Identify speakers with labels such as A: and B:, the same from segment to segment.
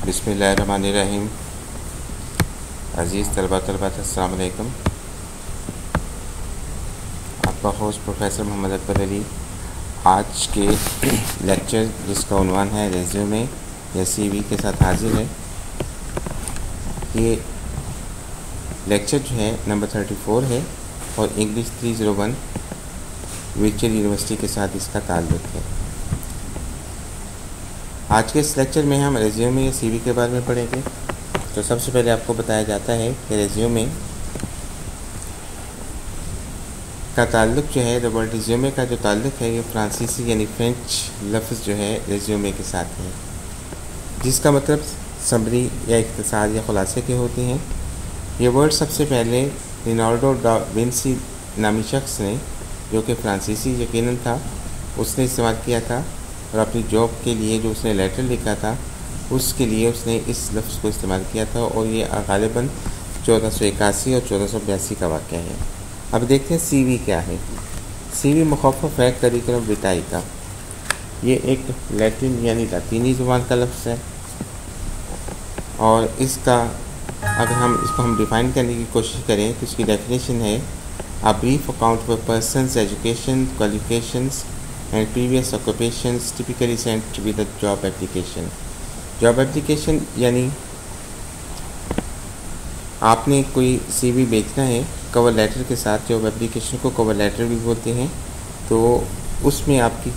A: बिस्मिल्लाहिर्रहमानिर्रहीम। अज़ीज़ तलबात अस्सलाम वालेकुम। आपका होस्ट प्रोफेसर मोहम्मद अकबर अली। आज के लेक्चर जिसका उन्वान है रेज़्यूमे या CV के साथ हाजिर है। ये लेक्चर जो है नंबर 34 है और इंग्लिश 301 विक्टोरिया यूनिवर्सिटी के साथ इसका ताल्लुक़ है। आज के इस लेक्चर में हम रेज़्यूमे या CV के बारे में पढ़ेंगे। तो सबसे पहले आपको बताया जाता है कि रेज़्यूमे का ताल्लुक़ जो है, वर्ड रेज़्यूमे का जो ताल्लुक़ है ये फ्रांसीसी यानी फ्रेंच लफ्ज़ जो है रेज़्यूमे के साथ है, जिसका मतलब समरी या इख्तिसार या खुलासे के होते हैं। ये वर्ड सबसे पहले लियोनार्डो डा विंसी नामी शख्स ने, जो कि फ्रांसीसी यकीनन था, उसने इस्तेमाल किया था और अपनी जॉब के लिए जो उसने लेटर लिखा था उसके लिए उसने इस लफ्ज़ को इस्तेमाल किया था और ये ग़ालिबन 1481 और 1482 का वाक़या है। अब देखते हैं CV क्या है। CV मुख़फ़फ़ है करिकुलम विटाई का। ये एक लैटिन यानी लातीनी ज़ुबान का लफ्ज़ है और इसका अगर हम इसको डिफ़ाइन करने की कोशिश करें तो इसकी डेफिनेशन है a brief account of a persons education, qualifications and previous occupations typically sent with a job application। Job application यानी आपने कोई CV भेजना है कवर लेटर के साथ। जॉब एप्लीकेशन को कवर लेटर भी बोलते हैं। तो उसमें आपकी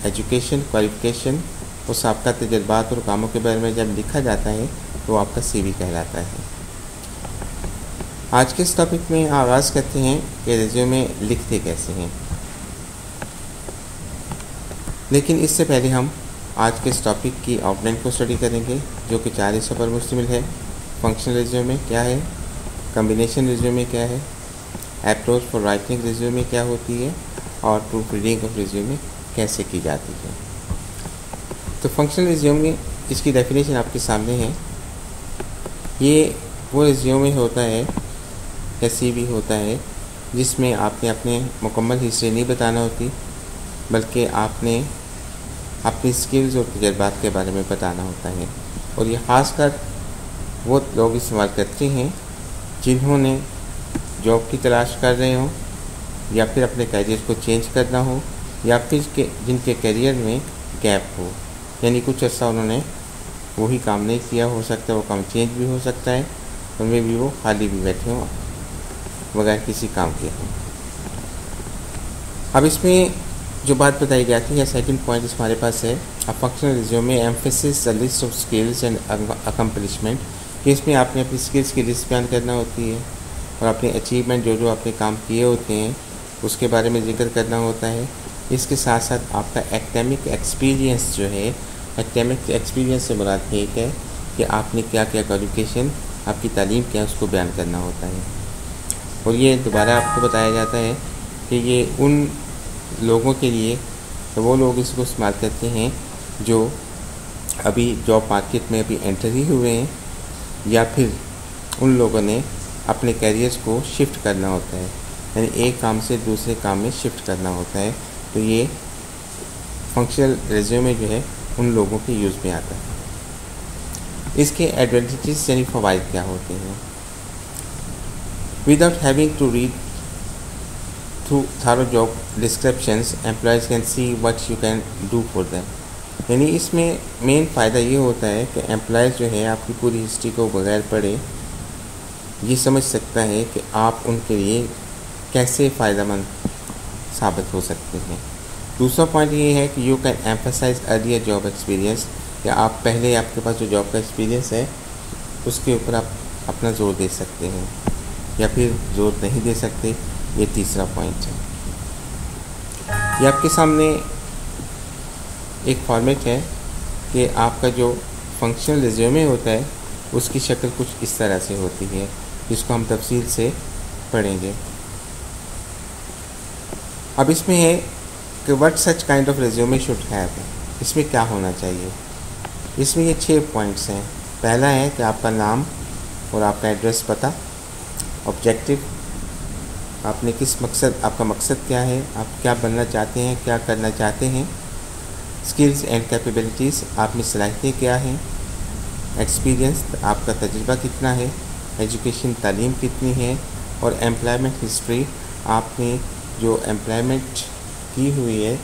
A: एजुकेशन, क्वालिफिकेशन और साबका तजुर्बात और कामों के बारे में जब लिखा जाता है तो आपका CV कहलाता है। आज के इस टॉपिक में आगाज़ करते हैं कि रेज़्यूमे लिखते कैसे हैं। लेकिन इससे पहले हम आज के इस टॉपिक की आउटलाइन को स्टडी करेंगे, जो कि 4 हिस्सों पर मुश्तमिल है। फंक्शनल रेज़्यूमे क्या है, कम्बिनेशन रेज़्यूमे क्या है, अप्रोच फॉर राइटिंग रेज़्यूमे क्या होती है और प्रूफ रीडिंग ऑफ रेज़्यूमे कैसे की जाती है। तो फंक्शनल रेज़्यूमे, इसकी डेफिनेशन आपके सामने है। ये वो रेज़्यूमे होता है या CV होता है जिसमें आपने अपने मुकम्मल हिस्ट्री नहीं बताना होती, बल्कि आपने अपनी स्किल्स और तजुर्बात के बारे में बताना होता है। और ये ख़ासकर वो लोग इस्तेमाल करते हैं जिन्होंने जॉब की तलाश कर रहे हों या फिर अपने करियर को चेंज करना हो या फिर जिनके करियर में गैप हो, यानी कुछ अर्सा उन्होंने वही काम नहीं किया, हो सकता है वो काम चेंज भी हो सकता है, उनमें भी वो खाली भी बैठे हों बगैर किसी काम के हों। अब इसमें जो बात बताई जाती है, सेकंड पॉइंट हमारे पास है a functional resume emphasis a list of skills and accomplishment. कि इसमें आपने अपनी स्किल्स की लिस्ट बयान करना होती है और अपने अचीवमेंट जो आपने काम किए होते हैं उसके बारे में जिक्र करना होता है। इसके साथ साथ आपका एकेडमिक एक्सपीरियंस जो है, एकेडमिक एक्सपीरियंस से मुराद ये है कि आपने क्या क्या क्वालिफिकेशन, आपकी तालीम क्या है, उसको बयान करना होता है। और ये दोबारा आपको बताया जाता है कि ये उन लोगों के लिए, तो वो लोग इसको इस्तेमाल करते हैं जो अभी जॉब मार्केट में अभी एंटर ही हुए हैं या फिर उन लोगों ने अपने कैरियर्स को शिफ्ट करना होता है, यानी एक काम से दूसरे काम में शिफ्ट करना होता है। तो ये फंक्शनल रेज़्यूमे जो है उन लोगों के यूज़ में आता है। इसके एडवांटेजेस यानी फ़वाइद क्या होते हैं। Without having to read through thorough job descriptions, employees can see what you can do for them। यानी इसमें मेन फ़ायदा ये होता है कि एम्प्लॉयज़ जो है आपकी पूरी हिस्ट्री को बगैर पढ़े ये समझ सकता है कि आप उनके लिए कैसे फ़ायदेमंद साबित हो सकते हैं। दूसरा पॉइंट ये है कि you can emphasise earlier job experience, या आप पहले आपके पास जो जॉब का एक्सपीरियंस है उसके ऊपर आप अपना ज़ोर दे सकते हैं या फिर ज़ोर नहीं दे सकते। ये तीसरा पॉइंट है। ये आपके सामने एक फॉर्मेट है कि आपका जो फंक्शनल रिज्यूमे होता है उसकी शक्ल कुछ इस तरह से होती है, जिसको हम तफसील से पढ़ेंगे। अब इसमें है कि what such kind of resume should have, इसमें क्या होना चाहिए। इसमें ये 6 पॉइंट्स हैं। पहला है कि आपका नाम और आपका एड्रेस, पता, ऑब्जेक्टिव, आपने किस मकसद, आपका मकसद क्या है, आप क्या बनना चाहते हैं, क्या करना चाहते हैं, स्किल्स एंड कैपेबिलिटीज़, आप में सलाहियतें क्या हैं, एक्सपीरियंस आपका तजुर्बा कितना है, एजुकेशन तालीम कितनी है, और एम्प्लॉयमेंट हिस्ट्री आपने जो एम्प्लॉयमेंट की हुई है,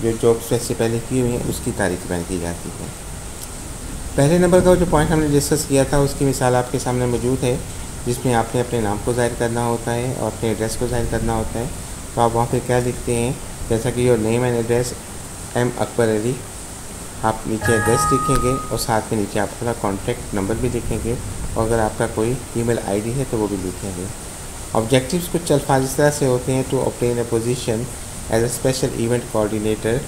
A: जो जॉब्स से पहले की हुई है, उसकी तारीख बयान की जाती है। पहले नंबर का जो पॉइंट हमने डिस्कस किया था उसकी मिसाल आपके सामने मौजूद है, जिसमें आपने अपने नाम को ज़ाहिर करना होता है और अपने एड्रेस को ज़ाहिर करना होता है। तो आप वहाँ पे क्या लिखते हैं, जैसा कि your name and address M Akbar Ali, आप नीचे एड्रेस लिखेंगे और साथ में नीचे आप अपना कॉन्टैक्ट नंबर भी लिखेंगे, और अगर आपका कोई ईमेल आईडी है तो वो भी लिखेंगे। ऑब्जेक्टिव्स कुछ अल्फाज इस तरह से होते हैं, to obtain a position as a special event coordinator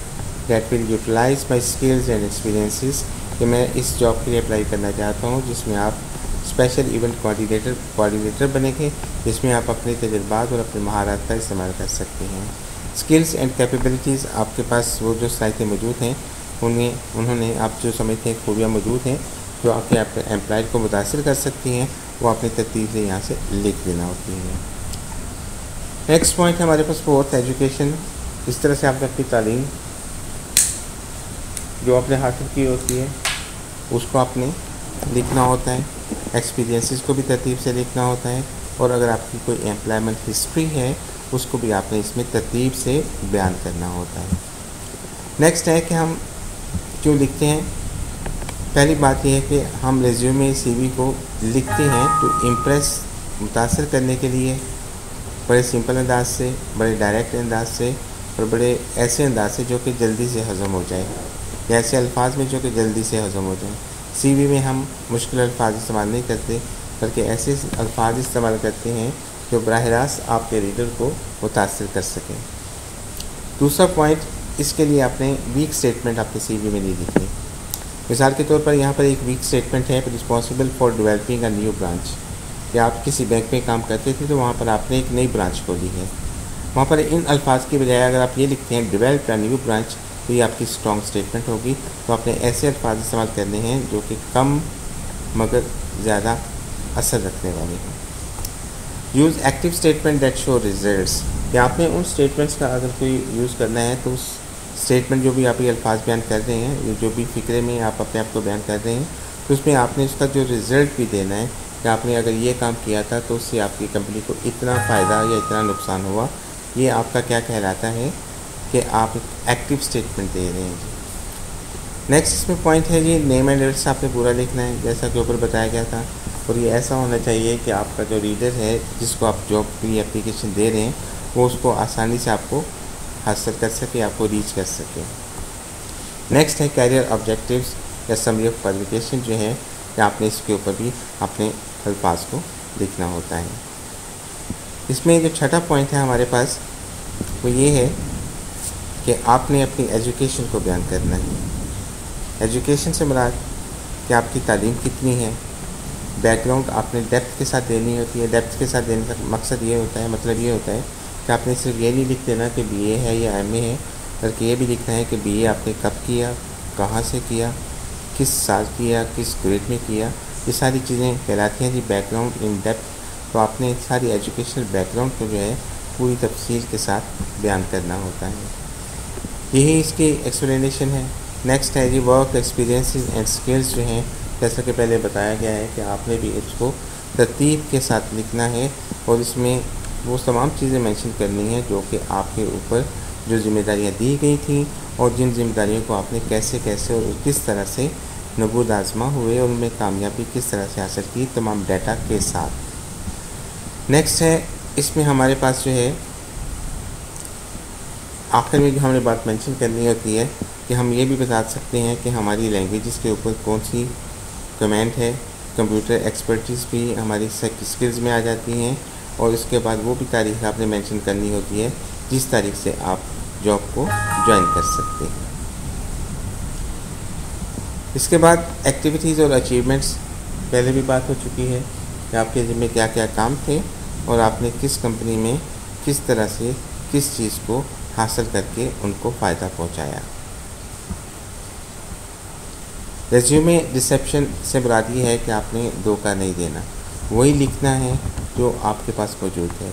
A: that will utilise my skills and experiences, कि मैं इस जॉब के लिए अप्लाई करना चाहता हूँ जिसमें आप स्पेशल इवेंट कोऑर्डिनेटर बनेंगे, जिसमें आप अपने तजुर्बात और अपने महारत का इस्तेमाल कर सकते हैं। स्किल्स एंड कैपेबिलिटीज़, आपके पास वो जो सलाहियतें मौजूद हैं उन्होंने आप जो समझते हैं खूबियाँ मौजूद हैं जो आपके एम्प्लॉयर को मुतासिर कर सकती हैं, वो अपनी तरतीब से यहाँ से लिख देना होती है। नेक्स्ट पॉइंट है हमारे पास फोर्थ, एजुकेशन। इस तरह से आपने अपनी तालीम जो आपने हासिल की होती है उसको आपने लिखना होता है, एक्सपीरियंसेस को भी तरतीब से लिखना होता है, और अगर आपकी कोई एम्प्लॉयमेंट हिस्ट्री है उसको भी आपने इसमें तरतीब से बयान करना होता है। नेक्स्ट है कि हम क्यों लिखते हैं। पहली बात यह है कि हम रेज्यूमे CV को लिखते हैं तो इम्प्रेस मुतासर करने के लिए, बड़े सिंपल अंदाज से, बड़े डायरेक्ट अंदाज से, और बड़े ऐसे अंदाज से जो कि जल्दी से हज़म हो जाए, या ऐसे अल्फाज में जो कि जल्दी से हज़म हो जाए। CV में हम मुश्किल अल्फाज इस्तेमाल नहीं करते, बल्कि ऐसे अल्फाज इस्तेमाल करते हैं जो बराह रास्त आपके रीडर को मुतासर कर सकें। दूसरा पॉइंट, इसके लिए आपने वीक स्टेटमेंट अपने CV में नहीं लिखनी। मिसाल के तौर पर यहाँ पर एक वीक स्टेटमेंट है, responsible for developing a new branch, कि आप किसी बैंक में काम करते थे तो वहाँ पर आपने एक नई ब्रांच खोली है। वहाँ पर इन अल्फाज की बजाय अगर आप ये लिखते हैं डेवलप अ न्यू ब्रांच, तो ये आपकी स्ट्रॉन्ग स्टेटमेंट होगी। तो आपने ऐसे अल्फाज इस्तेमाल करने हैं जो कि कम मगर ज़्यादा असर रखने वाले हैं। Use active statement that show results, या आपने उन स्टेटमेंट्स का अगर कोई यूज़ करना है तो उस स्टेटमेंट जो भी आप ये अल्फाज बयान कर रहे हैं, जो भी फ़िक्रे में आप अपने आप को बयान कर रहे हैं, तो उसमें आपने उसका जो रिज़ल्ट भी देना है कि आपने अगर ये काम किया था तो उससे आपकी कंपनी को इतना फ़ायदा या इतना नुकसान हुआ। ये आपका क्या कहलाता है कि आप एक एक्टिव स्टेटमेंट दे रहे हैं। नेक्स्ट इसमें पॉइंट है जी, नेम एंड एड्रेस आपने पूरा लिखना है जैसा कि ऊपर बताया गया था, और ये ऐसा होना चाहिए कि आपका जो रीडर है जिसको आप जॉब की एप्लीकेशन दे रहे हैं वो उसको आसानी से आपको हासिल कर सके, आपको रीच कर सके। नेक्स्ट है कैरियर ऑब्जेक्टिव्स या समरी ऑफ क्वालिफिकेशन, जो है कि आपने इसके ऊपर भी अपने अल्फाज को लिखना होता है। इसमें जो छठा पॉइंट है हमारे पास वो ये है कि आपने अपनी एजुकेशन को बयान करना है। एजुकेशन से मुराद कि आपकी तालीम कितनी है, बैकग्राउंड आपने डेप्थ के साथ देनी होती है। डेप्थ के साथ देने का मकसद ये होता है, मतलब ये होता है कि आपने सिर्फ ये नहीं लिख देना कि BA है या MA है, बल्कि ये भी लिखना है कि BA आपने कब किया, कहाँ से किया, किस साल किया, किस ग्रेड में किया। ये सारी चीज़ें कहलाती हैं जी बैकग्राउंड इन डेप्थ। तो आपने सारी एजुकेशनल बैकग्राउंड को जो है पूरी तफसील के साथ बयान करना होता है। यही इसकी एक्सप्लेनेशन है। नेक्स्ट है जी वर्क एक्सपीरियंसेस एंड स्किल्स, जो हैं जैसा कि पहले बताया गया है कि आपने भी इसको तरतीब के साथ लिखना है, और इसमें वो तमाम चीज़ें मेंशन करनी हैं जो कि आपके ऊपर जो जिम्मेदारियां दी गई थी, और जिन जिम्मेदारियों को आपने कैसे कैसे और किस तरह से नबूद आजमा हुए और उनमें कामयाबी किस तरह से हासिल की, तमाम डाटा के साथ। नेक्स्ट है इसमें हमारे पास जो है आखिर में जो हमने बात मेंशन करनी होती है कि हम ये भी बता सकते हैं कि हमारी लैंग्वेज के ऊपर कौन सी कमेंट है। कंप्यूटर एक्सपर्टीज़ भी हमारी स्किल्स में आ जाती हैं, और इसके बाद वो भी तारीख आपने मेंशन करनी होती है जिस तारीख से आप जॉब को ज्वाइन कर सकते हैं। इसके बाद एक्टिविटीज़ और अचीवमेंट्स, पहले भी बात हो चुकी है कि आपके ज़िम्मे क्या क्या काम थे और आपने किस कंपनी में किस तरह से किस चीज़ को हासिल करके उनको फ़ायदा पहुंचाया। रेज्यूमे रिसेप्शन से मुराद ये है कि आपने धोखा नहीं देना, वही लिखना है जो आपके पास मौजूद है।